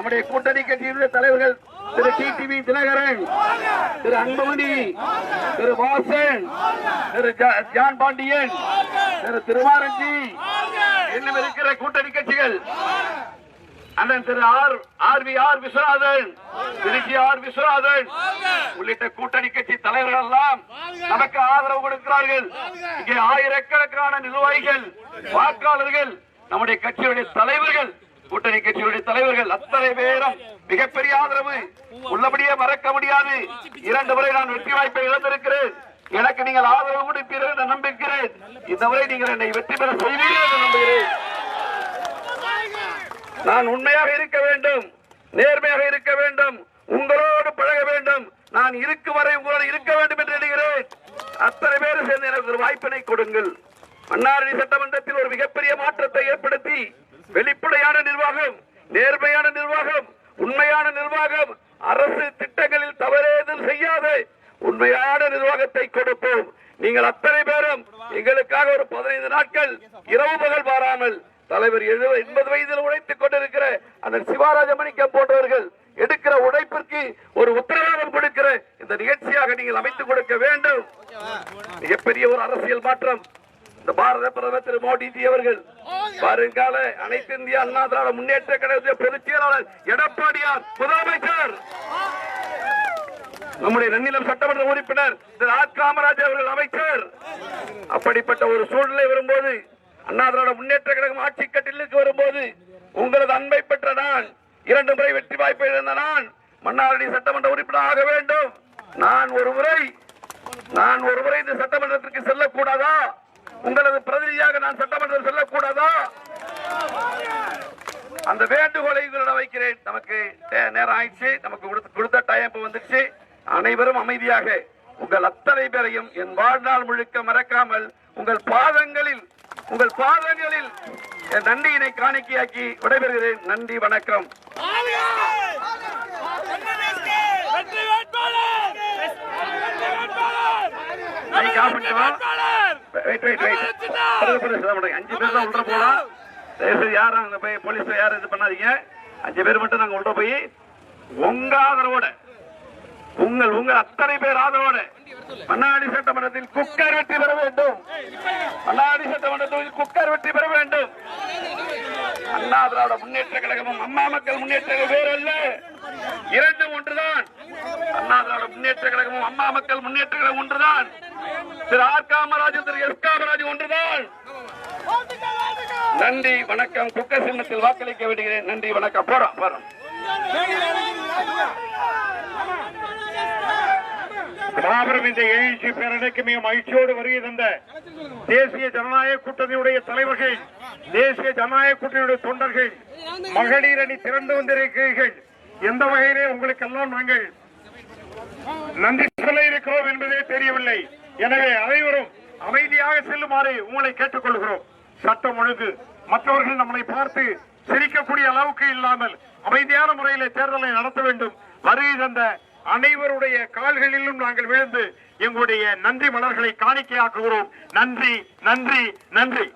நம்முடைய கூட்டணி கட்சியினுடைய தலைவர்கள் திரு டிடிவி தினகரன், திரு அன்புமணி, திரு வாசன், திரு ஜான் பாண்டியன், திரு திருமாரஞ்சி, இன்னும் இருக்கிற கூட்டணி கட்சிகள் அண்ணன் திரு ஆர் விஸ்வநாதன், திருச்சி விஸ்வநாதன் உள்ளிட்ட கூட்டணி கட்சி தலைவர்கள் எல்லாம் நமக்கு ஆதரவு கொடுக்கிறார்கள். இங்கே ஆயிரக்கணக்கான நிர்வாகிகள், வாக்காளர்கள், நம்முடைய கட்சியுடைய தலைவர்கள், கூட்டணி கட்சியுடைய தலைவர்கள் அத்தனை பேரும் மிகப்பெரிய ஆதரவு. உள்ளபடியே மறக்க முடியாது. 2 முறை நான் வெற்றி வாய்ப்பை இழந்திருக்கிறேன். எனக்கு நீங்கள் ஆதரவு கொடுப்பீர்கள் என்று நம்புகிறேன். இந்த முறை நீங்கள் என்னை வெற்றி பெற செய்வீர்கள் என்று நம்புகிறேன். நான் உண்மையாக இருக்க வேண்டும், நேர்மையாக இருக்க வேண்டும், உங்களோடு பழக வேண்டும். நான் இருக்கும் வரை உங்களோடு இருக்க வேண்டும் என்று எண்ணுகிறேன். அத்தனை பேரும் சேர்ந்து எனக்கு ஒரு வாய்ப்பினை கொடுங்கள். மன்னார்குடி சட்டமன்றத்தில் ஒரு மிகப்பெரிய மாற்றத்தை ஏற்படுத்தி வெளிப்படையான நிர்வாகம், நேர்மையான நிர்வாகம், உண்மையான நிர்வாகம், அரசு திட்டங்களில் தவறேதும் செய்யாத உண்மையான நிர்வாகத்தை கொடுப்போம். நீங்கள் அத்தனை பேரும் எங்களுக்காக ஒரு 15 நாட்கள் இரவு பகல் பாராமல் தலைவர் 80 வயதில் உழைத்துக் கொண்டிருக்கிற அந்த சிவராஜமணிக்கம் போன்றவர்கள் எடுக்கிற உழைப்பிற்கு ஒரு உத்தரவாதம் கொடுக்கிற இந்த நிகழ்ச்சியாக நீங்கள் அமைத்துக் கொடுக்க வேண்டும். மிகப்பெரிய ஒரு அரசியல் மாற்றம். இந்த பாரத பிரதமர் திரு மோடிஜி அவர்கள் வருங்கால அனைத்து இந்திய அண்ணா திராவிட முன்னேற்ற கழகத்தின் பொதுச் செயலாளர் எடப்பாடியார் முதலமைச்சர், நம்முடைய நன்னிலம் சட்டமன்ற உறுப்பினர் திரு ஆர் காமராஜ் அவர்கள் அமைச்சர். அப்படிப்பட்ட ஒரு சூழ்நிலை வரும்போது, அண்ணா திராவிட முன்னேற்ற கழகம் ஆட்சி கட்டிலுக்கு வரும்போது, உங்களது அன்பை பெற்ற நான், 2 முறை வெற்றி வாய்ப்பை இழந்த நான் மன்னார்குடி சட்டமன்ற உறுப்பினர் ஆக வேண்டும். நான் ஒரு முறை இந்த சட்டமன்றத்திற்கு செல்லக்கூடாதா? உங்களது பிரதிநிதியாக நான் சட்டமன்றத்தில் செல்லக்கூடாதா? அந்த வேண்டுகோளை உங்களிடம் வைக்கிறேன். நமக்கு நேரம் ஆயிடுச்சு, நமக்கு கொடுத்த டைம் வந்துச்சு. அனைவரும் அமைதியாக உங்கள் அத்தனை பேரையும் என் வாழ்நாள் முழுக்க மறக்காமல் உங்கள் பாதங்களில் என் நன்றியினை காணிக்கையாக்கி விடைபெறுகிறேன். நன்றி, வணக்கம். அஞ்சு பேர் தான் உள்ள போலாம். யாரும் அங்க போய் போலீஸ் யாரும் இது பண்ணாதீங்க. 5 பேர் மட்டும் நாங்க உள்ள போய் உங்க ஆதரவோட, உங்கள் அத்தனை பேர் ஆதரவோட மன்னார்குடி சட்டமன்றத்தில் குக்கர் வெற்றி பெற வேண்டும். மன்னார்குடி சட்டமன்றத்தில் குக்கர் வெற்றி பெற வேண்டும். அண்ணா திராவிட முன்னேற்ற கழகமும் அம்மா மக்கள் முன்னேற்ற கழகம் வேறல்ல, 2 ஒன்றுதான். அண்ணா திராவிட முன்னேற்ற கழகமும் அம்மா மக்கள் முன்னேற்ற கழகம் ஒன்றுதான். திரு ஆர் காமராஜ், திரு எஸ் காமராஜ் ஒன்றுதான். நன்றி, வணக்கம். குக்கர் சின்னத்தில் வாக்களிக்க வேண்டுகிறேன். நன்றி, வணக்கம். போறோம். மாபெரும் இந்த எழுச்சி பேரணிக்கு மிக மகிழ்ச்சியோடு வருகை தந்த தேசிய ஜனநாயக கூட்டணியுடைய தலைவர்கள், தேசிய ஜனநாயக கூட்டணியுடைய தொண்டர்கள், மகளிர் அணி திரண்டு வந்திருக்கிறீர்கள். எந்த வகையிலே உங்களுக்கெல்லாம் நாங்கள் நன்றி சொல்ல இருக்கிறோம் என்பதே தெரியவில்லை. எனவே அனைவரும் அமைதியாக செல்லுமாறு உங்களை கேட்டுக்கொள்கிறோம். சட்டம் ஒழுங்கு மற்றவர்கள் நம்மளை பார்த்து சிரிக்கக்கூடிய அளவுக்கு இல்லாமல் அமைதியான முறையிலே தேர்தலை நடத்த வேண்டும். வருகை தந்த அனைவருடைய கால்களிலும் நாங்கள் விழுந்து எங்களுடைய நன்றி மலர்களை காணிக்கையாக்குகிறோம். நன்றி, நன்றி, நன்றி.